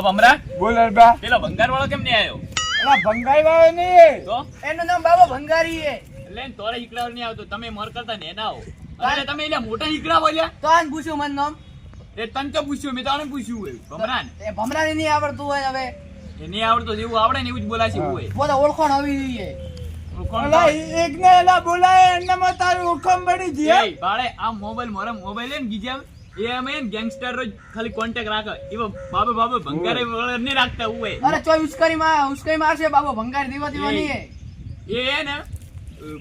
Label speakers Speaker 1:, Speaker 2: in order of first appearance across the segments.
Speaker 1: अब हमरा
Speaker 2: બોલ અરબા.
Speaker 1: પેલો ભંગાર વાળો કેમ નહીં આવ્યો?
Speaker 2: અલા ભંગાઈ વાળો નહીં.
Speaker 1: તો
Speaker 3: એનું નામ બાબા ભંગારી છે.
Speaker 1: એટલે ને તોરે ઈકડા નહીં આવતો, તમે મોર કરતા ને ના આવો. એટલે તમે એટલે મોટા ઈકડા બોલ્યા.
Speaker 3: તો આને પૂછ્યું મને નામ.
Speaker 1: એ તને તો પૂછ્યું, મેં તો આને પૂછ્યું હોય. ભમરાને
Speaker 3: એ ભમરાને નહીં આવડતું હોય હવે.
Speaker 1: એ નહીં આવડતો, જેવું આવડે ને એવું જ બોલાશે એવું હોય.
Speaker 3: બોલો ઓળખાણ આવી જોઈએ.
Speaker 1: કોણ
Speaker 2: અલા એક ને એલા બોલાય એનામાં તારું હુકમ પડી જીયા.
Speaker 1: એ બાળે આ મોબાઈલ ને ગીજા એ અમે ગેંગસ્ટર રોજ ખાલી કોન્ટેક્ટ રાખે. એવો બાબા ભંગારે વગર નહીં રાખતા હોય.
Speaker 3: અરે ચોય ઉસ્કરી મારશે બાબો ભંગારી દીવા દીવા નહીં.
Speaker 1: એ ને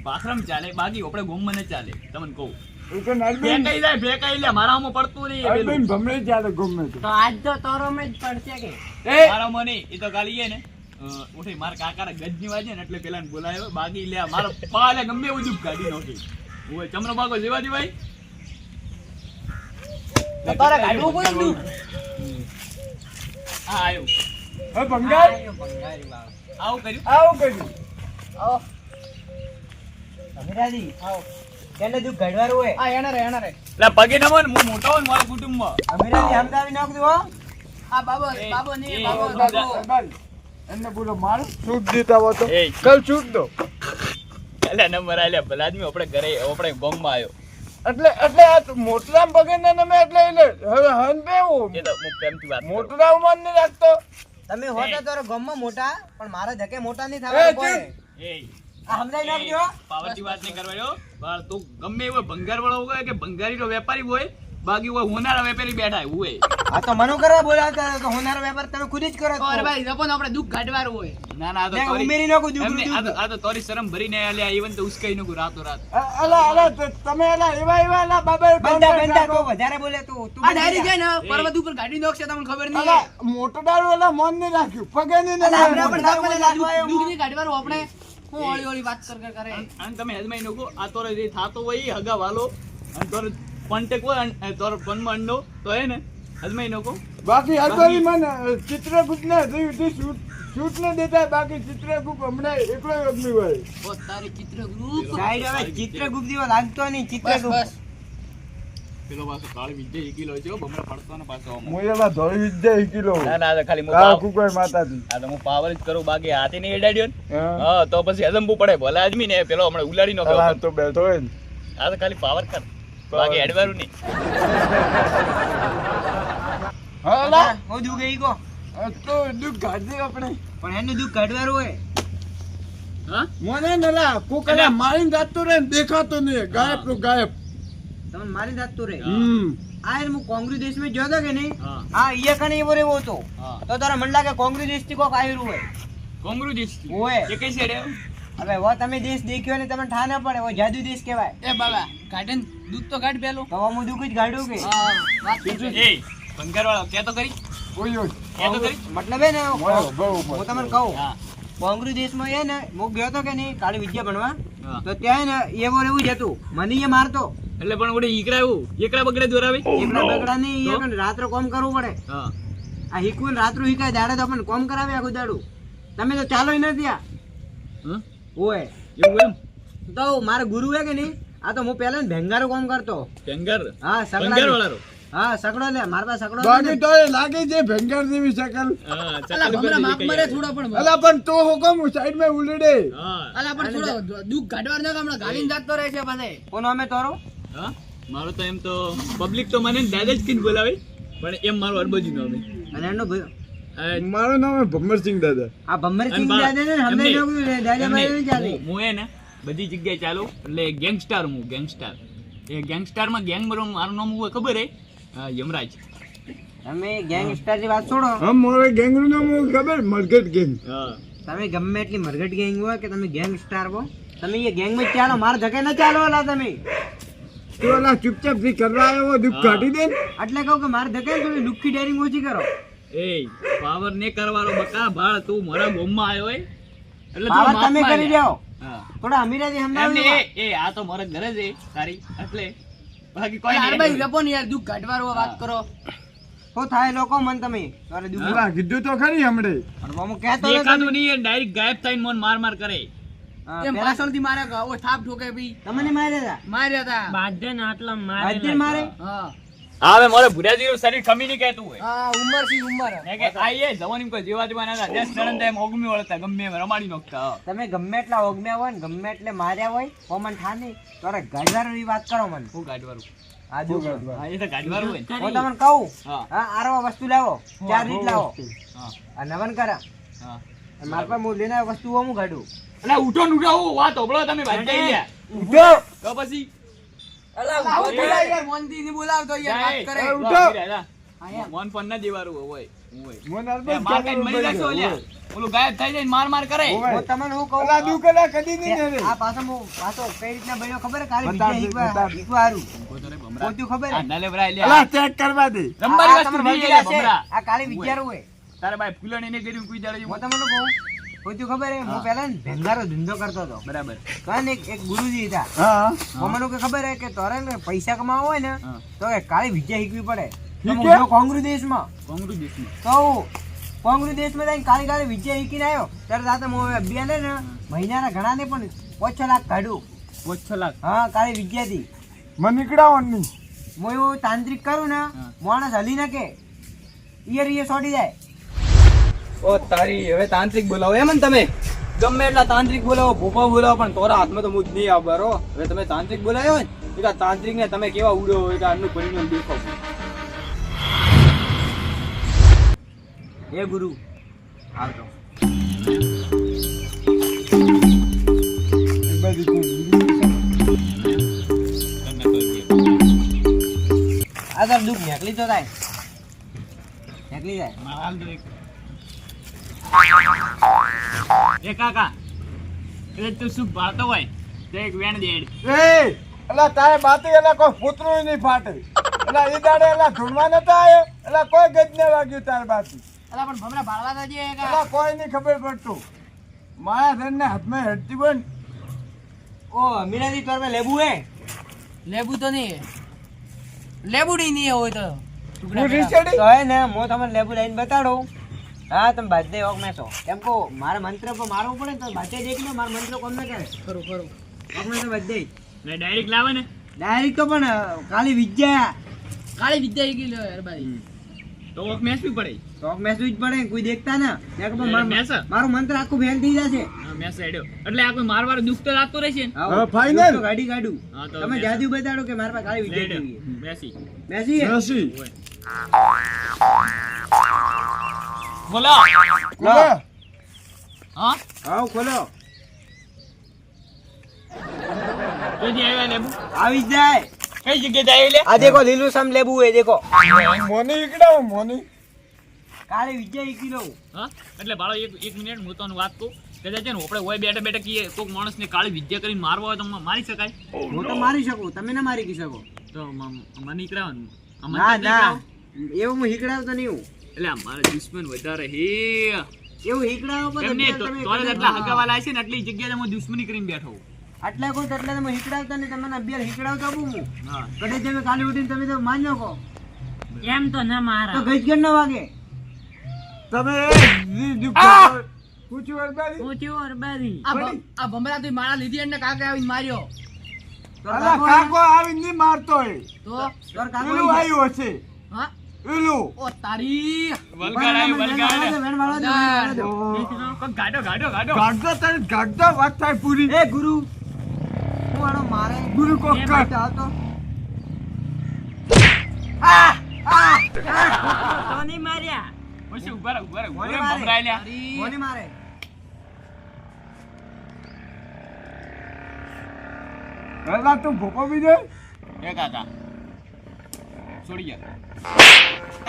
Speaker 1: બાથરૂમ ચાલે, બાકી આપણે ગોમમાં ન ચાલે. તમને કહું
Speaker 2: એ તો નરબેન
Speaker 1: ફેંકાઈ લે મારામાં પડતું નહીં એ પેલું.
Speaker 2: અરબેન ભમરે ચાલે ગમે તો.
Speaker 3: તો આજ તો તોરો મેં જ પડશે કે.
Speaker 1: મારામાં નહીં, એ તો ખાલી ને ઉઠી મારા કાકાના ગજની વાજે ને એટલે પેલા બોલાયો. બાકી લે મારો પાલે ગમે એવું દુઃખ કાઢી નાખી. ઓય ચમરો બાગો જેવા ભાઈ
Speaker 3: તારે કાઢવું પડે તું.
Speaker 1: હા આવ્યો.
Speaker 2: હે ભંગાર
Speaker 3: ભંગારી બાબા.
Speaker 1: આવું કર્યું.
Speaker 2: આવું કર્યું.
Speaker 3: આવો. અમીરાજી આવો. કેને તું ઘડવાર હોય? આ એના રે.
Speaker 1: એટલે પગે નમો ને હું મોટો હોય ને મારા કુટુંબમાં.
Speaker 3: અમીરાજી હમદાવી નાખ દો. આ બાબો ને બાબો.
Speaker 2: અરબા એને બોલો માર છૂટ દેતા હો તો
Speaker 1: એ
Speaker 2: કલ છૂટ દો.
Speaker 1: એટલે નંબર આલ્યા ભલા આદમી આપણે ઘરે આપણે ગોમમાં આવ્યો.
Speaker 2: એટલે આ મોટલા બગેના નમે એટલે હવે હન બેવું
Speaker 1: એ તો હું પ્રેમથી વાત કરું.
Speaker 2: મોટલા ઉમર ને રાખતો.
Speaker 3: તમે હોતા તો ગામમાં મોટા પણ મારા ધકે મોટા નહીં
Speaker 2: એ
Speaker 3: થવા
Speaker 2: ચૂપ.
Speaker 3: કોઈ.
Speaker 1: એ
Speaker 3: આ હમદાવી નાખજો.
Speaker 1: પાવરથી વાત નહીં કરવાનો. પણ તું ગમે એવો ભંગાર વાળો હોય કે ભંગારીનો વેપારી હોય, બાકી હોય હોનારા વેપારી બેઠા હોય.
Speaker 3: આ તો મનો કરવા બોલાવતા તો હોનારો વેપાર તમે ખુદ જ કરો. અરે ભાઈ જપન આપણે દુઃખ કાઢવાનું હોય.
Speaker 1: ના આ તો
Speaker 3: મેં
Speaker 1: તોરી-
Speaker 3: ઉમેરી નાખું દુઃખ
Speaker 1: એમને
Speaker 3: દુઃખ.
Speaker 1: આ તો તોરી શરમ ભરીને આલ્યા. even તો ઉશ્કેઈ નાખું રાતો રાત.
Speaker 2: અલા તમે એલા એવા એલા બાબા
Speaker 3: બંધા કો વધારે બોલે તું આ ડાયરી જાય ને પર્વત ઉપર ગાડી નોખશે તમને ખબર નહીં.
Speaker 2: અલા મોટો દારૂ એલા મન નહીં રાખ્યું પગે નહીં
Speaker 3: દુઃખ નહીં કાઢવાનું આપણે. હું ઓળી વાત કરે.
Speaker 1: અને તમે હજમાઈ નાખો. આ તોરે જે થાતો હોય એ હગા વાલો અને તોરે કોન્ટેક્ટ હોય અને તોરે ફોનમાં અંડો તો હે ને હજમાઈ નાખો.
Speaker 2: બાકી હરભરી મને ચિત્રગુપ્ત ને શૂટ ને દેતા બાકી ચિત્રગુપ્ત હમણાં એકલો અગ્નિ હોય.
Speaker 3: ઓ તારી ચિત્રગુપ્ત સાઈડ હવે ચિત્રગુપ્ત જેવો લાગતો નહીં. ચિત્રગુપ્ત
Speaker 1: પેલો પાછો કાળી વિજય એકીલો છે. બમરા પડતો ને પાછો આમ.
Speaker 2: હું એલા ધોળી વિદ્યા શીખી લઉં.
Speaker 1: ના આ તો ખાલી
Speaker 2: આ કુકર માતાજી.
Speaker 1: આ તો હું પાવર જ કરું, બાકી હાથી નહીં એડાડ્યો ને.
Speaker 2: હા.
Speaker 1: હા તો પછી હજમવું પડે. ભલે આદમી ને પેલો હમણાં ઉલાડી નો
Speaker 2: અલા તો બેઠો હોય ને.
Speaker 1: આ તો ખાલી પાવર કર, બાકી એડવારું નહીં.
Speaker 2: હા અલા
Speaker 3: હું દુઃખ ગઈ કો
Speaker 2: આ તો દુઃખ કાઢી આપણે.
Speaker 3: પણ એનું દુઃખ કાઢવાનું હોય.
Speaker 1: હા
Speaker 2: મને નલા કુકલા મારીને જાતો રે ને દેખાતો નહીં. ગાયબ તો ગાયબ.
Speaker 3: તમને મારી જાતું રે.
Speaker 2: હમ
Speaker 3: આ હું કોંગ્રેસ દેશમાં જોતો કે નહીં.
Speaker 1: હા
Speaker 3: આ ઈયા કને એવો રેવો હતો.
Speaker 1: હા
Speaker 3: તો તારા મન લાગે કોંગ્રેસ દેશ થી કોક આવ્યું હોય.
Speaker 1: કોંગ્રુ દેશ
Speaker 3: ઓય.
Speaker 1: એ કઈ સાઈડ આવ્યો?
Speaker 3: હવે વો તમે દેશ દેખ્યો ને તમને ઠા ના પડે. વો જાદુ દેશ કહેવાય.
Speaker 4: એ બાબા ગાર્ડન દૂધ તો કાઢ પેલું.
Speaker 3: તો હું દુઃખ જ કાઢું કે
Speaker 1: એ ભંગાર વાળો કે તો કરી,
Speaker 2: ઓયો
Speaker 1: કે તો કરી.
Speaker 3: મતલબ હે ને હું તમને કહું
Speaker 1: હા
Speaker 3: કોંગ્રેસ દેશમાં એ ને હું ગયો તો કે નહીં કાળી વિદ્યા ભણવા.
Speaker 1: હા.
Speaker 3: તો ત્યાં ને એવું એવું જ હતું. મને એ મારતો
Speaker 1: એટલે પણ ઓડે ઈકડા એવું એકડા બગડે દોરાવે.
Speaker 3: એકલા બગડા નહીં. એ કને રાત્રે કોમ કરવું પડે.
Speaker 1: હા
Speaker 3: આ હિકુન રાત્રું હિકાય દાડે તો આપણને કોમ કરાવે આખું દાડું. તમે તો ચાલો નથી આ
Speaker 1: હા
Speaker 3: ઓય.
Speaker 1: એવું એમ.
Speaker 3: તો મારો ગુરુ હે કે નહીં. આ તો હું પહેલા ને ભેંગારો કોમ કરતો.
Speaker 1: ભંગાર
Speaker 3: હા
Speaker 1: ભંગાર
Speaker 3: સકડા.
Speaker 1: વાળો.
Speaker 3: હા સકડો લે મારા પાસે સકડો
Speaker 2: બાકી
Speaker 3: છે
Speaker 2: તો એ લાગે છે ભંગાર જેવી શકલ.
Speaker 1: હા
Speaker 4: અલા
Speaker 1: ચાલ
Speaker 4: ભમરા માપ મરે થોડો પણ.
Speaker 2: અલા પણ તો હુકમ સાઈડ માં ઉલડે.
Speaker 1: હા
Speaker 4: અલા પણ થોડો દુઃખ કાઢવાનું ને હમણાં ગાલીને જાતો રહે છે પાછે.
Speaker 3: કોનો અમે તોરો
Speaker 1: હા મારો તો એમ તો પબ્લિક તો મને દાદા જ કીને બોલાવે, પણ એમ મારો અરબજી નો અમે.
Speaker 3: અને એનો
Speaker 2: મારું નામ ભમરસિંહ દાદા.
Speaker 3: આ ભમરસિંહ દાદા ને હમને જોયું રે દાદા ભાઈ ને ચાલે.
Speaker 1: હું હે ને બધી જગ્યાએ ચાલુ એટલે ગેંગસ્ટર હું ગેંગસ્ટર. એ ગેંગસ્ટર માં ગેંગ મારું નામ હોય ખબર હે? યમરાજ.
Speaker 3: તમે ગેંગસ્ટર ની વાત છોડો.
Speaker 2: હમ મોરે ગેંગ નું નામ ખબર મરઘટ ગેંગ.
Speaker 1: હા
Speaker 3: તમે ગમે એટલી મરઘટ ગેંગ હોય કે તમે ગેંગસ્ટર હો, તમે એ ગેંગ માં જ ચાલો. માર ધકે ના ચાલો અલા તમે.
Speaker 2: તો અલા ચૂપચાપ થી કરવા આવ્યો દુઃખ કાઢી દે.
Speaker 3: એટલે કહું કે માર ધકે થોડી લુખ્ખી ડેરિંગ ઓછી કરો.
Speaker 1: એ પાવર ને કરવાનો બકા ભાળ તું મારા ગોમમાં આવ્યો હોય એટલે તું
Speaker 3: પાવર
Speaker 1: માફમાં
Speaker 3: તમે કરી
Speaker 1: આવ્યા.
Speaker 3: દો.
Speaker 1: હા
Speaker 3: થોડા અમીરાથી
Speaker 1: એમને
Speaker 3: સમજાવો.
Speaker 1: એ આ તો મારા ઘરે છે તારી એટલે બાકી કોઈ
Speaker 4: અલા
Speaker 1: નહીં.
Speaker 4: ભાઈ જપો ને યાર દુઃખ કાઢવાનું હોય વાત કરો.
Speaker 3: શું થાય લોકો મન તમે તારે દુઃખ
Speaker 2: અલા કીધું તો ખરી હમણે.
Speaker 3: પણ હું કહેતો નથી.
Speaker 1: દેખાતું નહીં, ડાયરેક્ટ ગાયબ થઈને મોન માર માર કરે.
Speaker 3: હા,
Speaker 4: એમ
Speaker 3: પેલા
Speaker 4: પાછળથી મારે થાપ ઠોકે ભઈ
Speaker 3: તમને માર્યા હતા.
Speaker 4: માર્યા હતા.
Speaker 3: બાજ્ય મારે.
Speaker 4: હા
Speaker 1: હા હવે મારે ભૂરાજીનું શરીર ખમી નહીં કહેતું હોય
Speaker 4: હા ઉંમર થી ઉંમર
Speaker 1: ને કે આ એ જવાની કોઈ જેવા જેવા ના હતા 10 જણ તો એમ ઓગમી વળતા ગમે એમ રમાડી નાખતા હા.
Speaker 3: તમે ગમે એટલા ઓગમ્યા હોય ને ગમે એટલે માર્યા હોય કોમન ઠાની તારે ગાડવારની વાત કરો મને
Speaker 1: હું ગાડવારું
Speaker 3: આ જો
Speaker 1: હા એ તો ગાડવારું હોય ને.
Speaker 3: હું તમને કહું
Speaker 1: હા
Speaker 3: હા આરવા વસ્તુ લાવો 4 રીત લાવો
Speaker 1: હા
Speaker 3: આ નવન કરા
Speaker 1: હા
Speaker 3: મારા પાસે હું લઈને આવ્યો વસ્તુઓ હું કાઢું
Speaker 1: એટલે ઉઠો ને ઉઠો હું વાત હોભળો તમે ભાઈ ગયા
Speaker 2: ઉઠો
Speaker 1: તો પછી
Speaker 4: યાર મોનથી ની બોલાવતો યાર વાત કરે
Speaker 2: એ ઉઠો.
Speaker 1: મોન ફોન ના દેવારું હોય હોય
Speaker 2: મોન
Speaker 1: તે
Speaker 2: અરબન
Speaker 1: માર કઈ મરી જશો લ્યા ઓલું ગાયબ થઈ જાય ને માર માર કરે
Speaker 2: હોય.
Speaker 3: હું તમને શું કહું
Speaker 2: અલા દુકડા કદી નહીં ને રે.
Speaker 3: આ પાછો કઈ રીતના બન્યો ખબર કાલે
Speaker 2: બતાવ દે,
Speaker 3: વિજય
Speaker 2: બતાવ દે.
Speaker 3: ઈકવા હારું
Speaker 1: પોતો રે ભમરા
Speaker 3: પોતું ખબર
Speaker 1: આ ના લેવરાય લ્યા
Speaker 2: અલા ચેક કરવા દે.
Speaker 1: રંબારી
Speaker 3: આ
Speaker 1: વસ્તુ
Speaker 3: તમારે
Speaker 1: નહીં
Speaker 3: વળગેલા
Speaker 1: લે
Speaker 3: છે.
Speaker 1: ભમરા
Speaker 3: આ કાલે વિચારું હોય
Speaker 1: તારે ભાઈ ફૂલણી ને કર્યું કોઈ દાડે
Speaker 3: હું તમને કહું પોતું ખબર હે હું પહેલા ને ભેંગારો ધંધો કરતો હતો
Speaker 1: બરાબર
Speaker 3: કાન એક ગુરુજી હતા
Speaker 2: હા
Speaker 3: મને કે ખબર હે કે તારે ને પૈસા કમાવા હોય ને
Speaker 1: હા.
Speaker 3: તો એ કાળી વિદ્યા શીખવી પડે
Speaker 2: શીખે?
Speaker 3: તો હું કોંગ્રેસ દેશમાં
Speaker 1: કોંગ્રેસ દેશમાં
Speaker 3: તો કોંગ્રેસ દેશમાં જઈને કાળી વિદ્યા શીખીને આવ્યો ત્યારે રાતે હું અભિયાન ને મહિનાના ઘણા ને પણ 5 લાખ કાઢું
Speaker 1: 5 લાખ
Speaker 3: હા કાળી વિદ્યાથી
Speaker 2: મને નીકળાવાની
Speaker 3: હું એવું તાંત્રિક કરું ને
Speaker 1: હા.
Speaker 3: માણસ હલી ના કે ઈયર સોટી જાય
Speaker 4: ઓ તારી હવે તાંત્રિક બોલાવો એમ ને તમે ગમે એટલા તાંત્રિક બોલાવો ભોપા બોલાવો પણ તોરા હાથમાં તો મુજ નહીં આવવારો હવે તમે તાંત્રિક બોલાયો હોય ને તો તાંત્રિક ને તમે કેવા ઉડો હોય તો આનું પરિણામ દેખો
Speaker 3: એ ગુરુ આવતો
Speaker 2: એ બધી કોઈ
Speaker 3: આ તાર દુઃખ નીકળી તો થાય નીકળી જાય
Speaker 1: એ કાકા એટલે તું શું ભાળતો હોય તો એક વેણ દેડ
Speaker 2: એ અલા તારે બાતી એલા કોઈ પુતરું નહીં ફાટે અલા એ દાડે એલા ધૂળવા નતા આયો અલા કોઈ ગજ ને વાગ્યું તાર બાતી
Speaker 4: અલા પણ ભમરા ભાળવા તો જે
Speaker 2: અલા કોઈ નહીં ખબર પડતું મારા ધનને હાથમાં હેડતી બોલ
Speaker 3: ઓ મીરાજી તોર મેં લેબુ હે
Speaker 4: લેબુ તો નહીં લેબુડી નહીં હોય તો
Speaker 2: હું રીસેડી
Speaker 3: તો હે ને હું તમને લેબુ લઈને બતાડું હા તમે બાજે વોક મેસો કેમ કો મારા મંત્ર પર મારવું પડે ને તો બાજે દેખ લો મારા મંત્ર કોમ ન કરે
Speaker 4: ખરું ખરું
Speaker 3: વોક મેસો બાજે
Speaker 1: ને ડાયરેક્ટ લાવે ને
Speaker 3: ડાયરેક્ટ તો પણ કાલી વિદ્યા
Speaker 4: કાળી વિદ્યા ઈ ગઈ લો યાર ભાઈ
Speaker 1: તો વોક મેસવી પડે
Speaker 3: વોક મેસું જ પડે કોઈ દેખતા ના ત્યાં કે
Speaker 1: એટલે મેસ?
Speaker 3: મારું મંત્ર આખું ફેલ થઈ જશે
Speaker 1: હા મેસ હેડ્યો એટલે આ કોઈ મારવાર દુઃખ તો લાગતો રહેશે ને
Speaker 3: આવો,
Speaker 2: હવે final?
Speaker 3: તો ગાડી કાઢું
Speaker 1: હા, તો
Speaker 3: તમે
Speaker 1: મેસ.
Speaker 3: જાદુ બતાડો કે મારા પાસે કાળી વિદ્યા
Speaker 1: લેડો.
Speaker 3: જોઈએ
Speaker 1: બેસી
Speaker 3: મેસી હે?
Speaker 2: રસી
Speaker 1: બોલો
Speaker 2: કુબા
Speaker 1: હા
Speaker 3: આવો ખોલો
Speaker 1: જોજી આવ્યા લેબુ
Speaker 3: આવી જ જાય
Speaker 1: કઈ જગ્યાએ આવી લે
Speaker 3: આ દેખો લીલું સમ લેબુ હે દેખો
Speaker 2: મોની ઈકડાવ મોની
Speaker 3: કાળી વિદ્યા ઈકી લઉં
Speaker 1: હા એટલે બાળો એક મિનિટ હું તને વાત કહું કદાચ છે ને આપણે હોય બેઠા બેઠા કીએ કોઈક માણસને કાળી વિદ્યા કરીને મારવા હોય તો મારી શકાય
Speaker 3: હું તો મારી શકું તમે ના મારી શકો
Speaker 1: તો મને નીકળાવાનું
Speaker 3: ના ના એવું હું હીકડાવતો નહીં હું
Speaker 1: એટલે આ મારા દુશ્મન વધારે હે
Speaker 3: એવું હીકડાવો પણ
Speaker 1: એમને
Speaker 3: તમે
Speaker 1: તોરે
Speaker 3: કદાચ
Speaker 1: એટલા
Speaker 3: હા.
Speaker 1: હગાવાલા છે ને એટલી જગ્યાએ હું દુશ્મની કરીને બેઠો હું.
Speaker 3: આટલા કોઈ એટલે તમે હીકડાવતા નહીં તમને અભ્યાસ હીકડાવતો આપું હું
Speaker 1: હા
Speaker 3: કદાચ તમે કાલે ઉઠીને તમે તો માન નાખો
Speaker 4: એમ તો ના મારા
Speaker 3: તો ગઈ ન વાગે
Speaker 2: તમે પૂછ્યું અરબારી
Speaker 4: આ ભમરા તો મારા લીધી એને કાકે આવીને માર્યો
Speaker 3: તો
Speaker 2: અલા કાકો આવી નહીં મારતો એ
Speaker 4: તો
Speaker 3: તોર કાકો
Speaker 2: એલું આવ્યું હશે
Speaker 4: હા
Speaker 2: એલું
Speaker 4: ઓ તારી
Speaker 1: વલગાડ વલગાડ
Speaker 3: વેણ વાળો દો, વેણ વાળો દો.
Speaker 1: ગાડો ગાડો ગાડો
Speaker 2: ગાડતો તારે ગાડતો વાત થાય પૂરી
Speaker 3: એ ગુરુ હું આનો મારે
Speaker 2: ગુરુ કોક
Speaker 3: એ
Speaker 2: કર.
Speaker 3: બેટા હતો.
Speaker 1: પછી ઉભા રહો ઉભા રહો
Speaker 3: કોને
Speaker 1: ઓય
Speaker 3: મારે?
Speaker 1: ભમરાય લ્યા
Speaker 4: તારી
Speaker 3: કોને મારે
Speaker 2: અલા તું ભોપો બીજો
Speaker 1: એ કાકા છોડી ગયા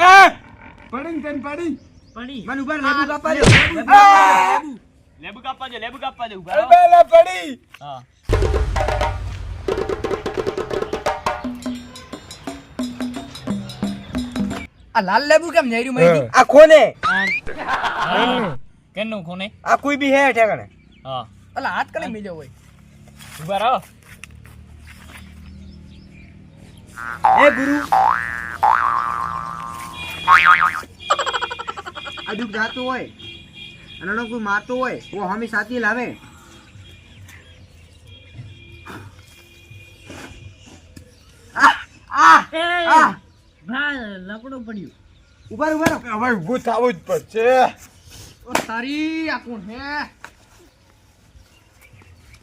Speaker 2: એ પડી ને તને પડી
Speaker 3: મને ઉપર લેબુ કાપવા દો.
Speaker 1: લેબુ કાપવા દે ઉભા રહો
Speaker 2: અરબાલા પડી
Speaker 1: હા
Speaker 4: આ લાલ લેબુ કેમ નેર્યું મહી
Speaker 3: આ કોને
Speaker 1: કેનું કોને
Speaker 3: આ કોઈ બી હે ઠેકાણે
Speaker 1: હા
Speaker 4: અલા હાથ કલે મિલ્યો હોય
Speaker 1: ઉભા રહો
Speaker 3: એ ગુરુ આ દુઃખ જાતું હોય અને એનો કોઈ મારતો હોય ઓ હમી સાથી લાવે લકડું પડ્યું. ઉભા રહો.
Speaker 2: હવે ઊભું થવું જ પડશે.
Speaker 4: તારી આ કોણ હે?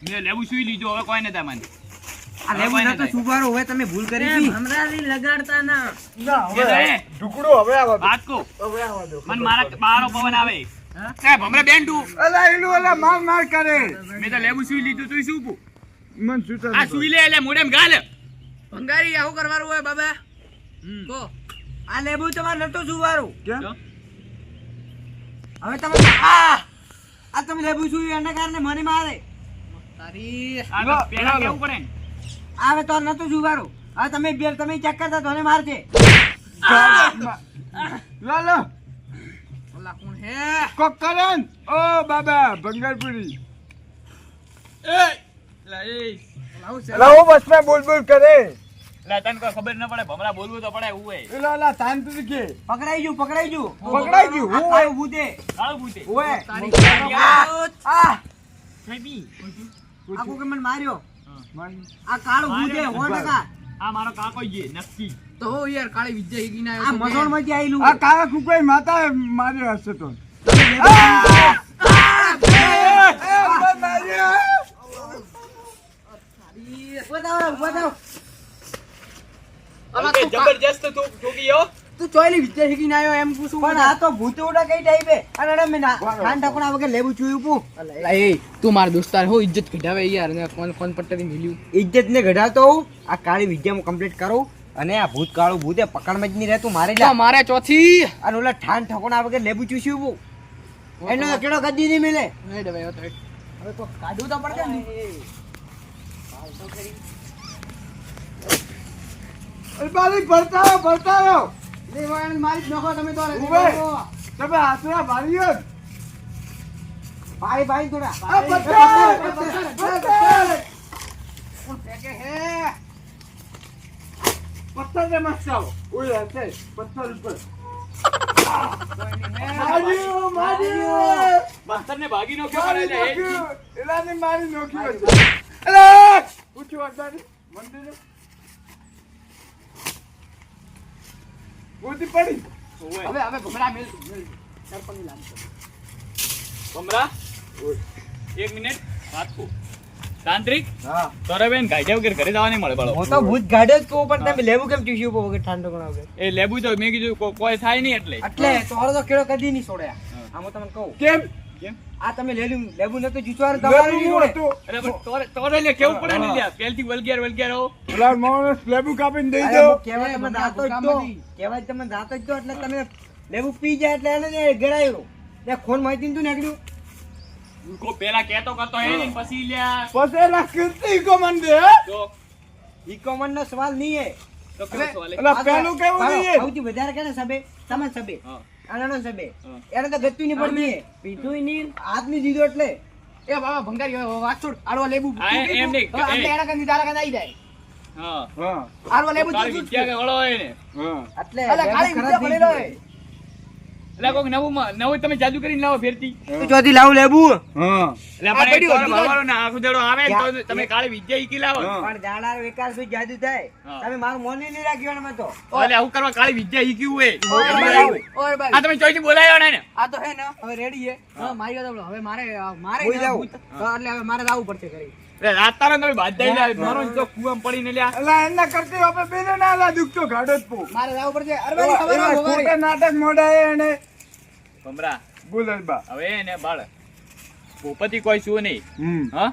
Speaker 1: મેં લેવું સુઈ લીધું હવે કોઈ નતા મને
Speaker 3: આ લેવું નતો સુવારો, હવે તમે ભૂલ કરી હતી. હમણાંથી લગાડતા ના.
Speaker 2: ના
Speaker 1: એ
Speaker 2: હવે
Speaker 1: રે.
Speaker 2: ઢુકડું હવે આવા દો.
Speaker 1: વાત કો
Speaker 2: હવે આવા દો.
Speaker 1: મને મારા બારો પવન આવે એ ભમરા બેન તું
Speaker 2: અલા એલું અલા માર કરે.
Speaker 1: મેં તો લેવું સુઈ લીધું તું શું પૂ
Speaker 2: મન સુતા
Speaker 1: આ સુઈ લે એટલે મોઢેમ ગાલ
Speaker 4: ભંગારી આવું કરવાનું હોય બાબા? તો
Speaker 3: આ લેબુ તમારે નતો સુવારો.
Speaker 2: કેમ?
Speaker 3: હવે તમે આ તમે લેબુ સુયું એના કારણે મને મારે.
Speaker 4: તારી
Speaker 1: આ તો પેલા કેવું પડે ને
Speaker 3: હવે તો નતો સુવારો. હવે તમે બે તમે ચેક કરતા તો મને મારશે.
Speaker 2: લાલો
Speaker 4: ઓલા કોણ હે?
Speaker 2: કોક કરન. ઓ બાબા ભંગારપુરી.
Speaker 1: લા એ
Speaker 4: લાવું છે.
Speaker 2: અલા ઓ બસ મેં બોલ કરે.
Speaker 1: લા તને કોઈ ખબર ન પડે ભમરા બોલવું તો પડે ઉવે
Speaker 2: એલા અલા તાંત્રિક કે
Speaker 3: પકડાઈ ગયું.
Speaker 2: પકડાઈ ગયું.
Speaker 3: આ કાળું ભૂતે.
Speaker 1: કાળું ભૂતે
Speaker 2: ઓએ
Speaker 4: તારી
Speaker 3: આ
Speaker 1: સાહેબી
Speaker 3: આ કોકે મને માર્યો.
Speaker 2: માર.
Speaker 3: આ કાળું ભૂતે 100%.
Speaker 1: આ મારો કાકો જ છે, નક્કી
Speaker 4: તો યાર કાળી વિજય હીગી ના
Speaker 3: આ મસોણ માંથી આયેલું.
Speaker 2: આ કાળા કુકઈ માતા માર્યો હશે તો.
Speaker 3: બતાવો બતાવો.
Speaker 1: ઓકે, જબરજસ્ત ઠોકી હો
Speaker 4: તું ચોયલી વિજય હીગી ના એમ પૂછું.
Speaker 3: પણ આ તો ભૂતે ઉડા કઈ ટાઈપે. અને અરે મેં ખાન ઠકુણા વગર લેવું જોયું પૂ.
Speaker 4: અલા એ તું માર દોસ્તાર હો, ઇજ્જત કઢાવે યાર ને કોણ પટ્ટી મિલ્યું.
Speaker 3: ઇજ્જત ને ઘટાડતો હું. આ કાળી વિદ્યા કમ્પ્લીટ કરું અને આ ભૂત કાળું ભૂતે પકડમાં જ નહીં રહેતું મારે જા.
Speaker 4: મારે ચોથી
Speaker 3: અને ઓલા ઠાન ઠકોણા વગર લેબુ ચૂસ્યું પૂ. એનો તો કેળો ગદ્દી નહીં મિલે.
Speaker 4: હવે તો કાઢવું તો પડશે ને.
Speaker 2: અરે બાલી ભરતાવો.
Speaker 4: મારી જ નખો તમે તો.
Speaker 2: ઉભે. તમે હાથના ભારીઓ.
Speaker 3: ભાઈ ભાઈ થોડા.
Speaker 2: આ પત્થર.
Speaker 4: કોણ ફેંકે હે?
Speaker 2: પત્થર ને મચાવો. ઓય હશે પત્થર ઉપર. માર્યો.
Speaker 1: બસ્તર ને ભાગી નો કેવો રહે છે
Speaker 2: એલા ને મારી નોખ્યો છે. અરે પૂછો અડાડી મંદિર ગોતી પડી.
Speaker 1: ઓવે
Speaker 4: હવે ભમરા મેલ સરપંચ લાગતો.
Speaker 1: ભમરા એક મિનિટ વાત કો તાંત્રિક
Speaker 2: હા
Speaker 1: તોરે બેન ગાઈજા વગર ઘરે જવા નહીં મળે બાળો
Speaker 3: હું તો ભૂત ગાડે જ કહું પણ તમે લેવું કેમ ચૂસ્યું પૂ વગર ઠાન ઠકોણા વગર.
Speaker 1: એ લેબુ તો મેં કીધું કોઈ થાય નહીં એટલે
Speaker 3: એટલે તમારો તો કેળો કદી નહીં છોડ્યા. આમાં તમને કહું
Speaker 2: કેમ
Speaker 1: કેમ
Speaker 3: આ તમે લેબુ નતું ચૂસવાનું તમારું નહીં
Speaker 2: લેબુ
Speaker 3: જોડે.
Speaker 2: હતું.
Speaker 1: અરે પણ તોરે લે કેવું પડે ને લ્યા પહેલથી વલગેર હો
Speaker 2: ઓલા માણસ લેબુ કાપીને દઈ
Speaker 3: અરે
Speaker 2: દો.
Speaker 3: હું કહેવાય તમે દાંતો જ તો. કહેવાય તમે દાંતો જ તો એટલે તમે લેબુ પી જાય એટલે એને ને ગળાયું. ત્યાં ખોન માહિતી તું નીકળ્યું.
Speaker 1: કો પેલા કેતો કરતો હે ને પછી લ્યા
Speaker 2: પછી એલા કીર્તિ કો મંદે હે.
Speaker 1: તો
Speaker 3: ઈ કોમન નો સવાલ નહીં હે.
Speaker 1: તો કેવું સવાલે
Speaker 2: એલા પેલું કેવું નહીં.
Speaker 3: સૌથી વધારે કેને સબે તમે સબે
Speaker 1: હા
Speaker 3: આનાનો સબે
Speaker 1: હા.
Speaker 3: એને તો ગત્તું નહીં પડતી હે. પીધું નહીં હાથ નહીં દીધો એટલે
Speaker 4: એ બાબા ભંગારી હવે વાત છોડ. આડવા લેબુ
Speaker 1: હા, એમ નહીં.
Speaker 4: હવે આપણે એના કાંઈ તારા કાંઈ આવી જાય.
Speaker 1: હા
Speaker 2: હા
Speaker 4: આડવા લેબુ
Speaker 1: કાળી
Speaker 4: તું
Speaker 1: વિદ્યા કે વળો હોય ને
Speaker 2: હા
Speaker 3: એટલે
Speaker 4: અલા કાળી
Speaker 3: લેબુ
Speaker 4: વિદ્યા
Speaker 3: ખરાબ થઈ
Speaker 4: ભણેલો
Speaker 3: ગયું.
Speaker 4: હોય.
Speaker 1: એટલે કોક નવું તમે જાદુ કરીને લાવો ફેરતી
Speaker 3: તું ચોથી લાવું લેબુ
Speaker 2: હા
Speaker 1: એટલે
Speaker 4: આ
Speaker 1: પણ એક
Speaker 4: પડ્યું
Speaker 1: તોરે
Speaker 4: હતું.
Speaker 1: ભરવાનો ને આખું દાડો આવે ને તો તમે કાળી વિદ્યા ઈકી લાવો
Speaker 2: હા.
Speaker 3: પણ જાડાર વિકાસ શું જાદુ થાય.
Speaker 1: હા.
Speaker 3: તમે મારું મોને નહીં રાખ્યું એનામાં તો.
Speaker 1: એટલે આવું કરવા કાળી વિદ્યા ઈકી હોય
Speaker 4: ઓય
Speaker 3: એમ
Speaker 4: બાઈ,
Speaker 3: લાવું.
Speaker 4: ઓય બાઈ.
Speaker 1: આ તમે ચોઈથી બોલાયો ને
Speaker 4: આ તો હે ને હવે રેડી છે. હવે મારી વાત સાંભળો. હવે મારે
Speaker 3: બોઈ
Speaker 4: ને
Speaker 3: જાઉં.
Speaker 4: ભૂત. હા, એટલે હવે મારે જવું પડશે ઘરે.
Speaker 1: એટલે રાત તારે તમે બાંધાઈ લે મારો ને તો કુવામાં પડીને લ્યા
Speaker 2: એલા એના કરતી આપણે બેને ના લા દુખતો ગાડો જ પો.
Speaker 4: મારે જવું પડશે. અરે ભાઈ, ખબર
Speaker 2: એવા
Speaker 4: ના
Speaker 2: ખોટા
Speaker 4: ભવારી.
Speaker 2: નાટક મોઢાએ એને
Speaker 1: ભમરા
Speaker 2: બોલ બા.
Speaker 1: હવે એને બાળ ભૂપતિ કોઈ શું નહીં હા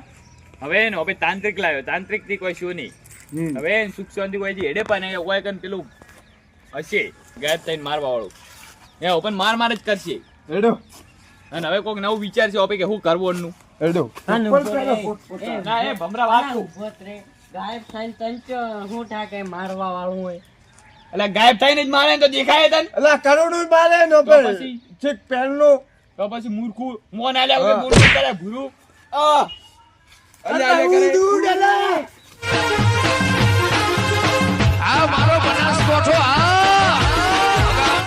Speaker 1: હવે એને હવે તાંત્રિક લાવ્યો તાંત્રિક થી કોઈ શું નહીં હવે એને સુખ શાંતિ કોઈ હેડે પણ કોઈ કન પેલું હશે ગાયબ થઈને મારવા વાળું એ ઓપન માર જ કરશે
Speaker 2: એડો
Speaker 1: અને હવે કોઈક નવું વિચાર છે હવે કે શું કરવું એનું
Speaker 2: એડો
Speaker 3: હા, ને
Speaker 2: ઉપર
Speaker 3: ઉપર
Speaker 2: પેલો
Speaker 3: એ.
Speaker 2: પોત-પોતા.
Speaker 1: ના એ ભમરા વાત કહું.
Speaker 3: ગાયબ થઈને તંચ હું ઠાકે મારવા વાળું હોય.
Speaker 1: એટલે ગાયબ થઈને જ મારે ને તો દેખાય તને
Speaker 2: એલા કરોડું બાલે નો
Speaker 1: તો
Speaker 2: પર
Speaker 1: પછી?
Speaker 2: છેક પહેલનું
Speaker 1: તો પછી મૂર્ખું મોન આલ્યા વગર મૂર્ખું કરે ભૂરું
Speaker 2: આ અલ્યા લે કરે
Speaker 5: આ મારો બનાસકોઠો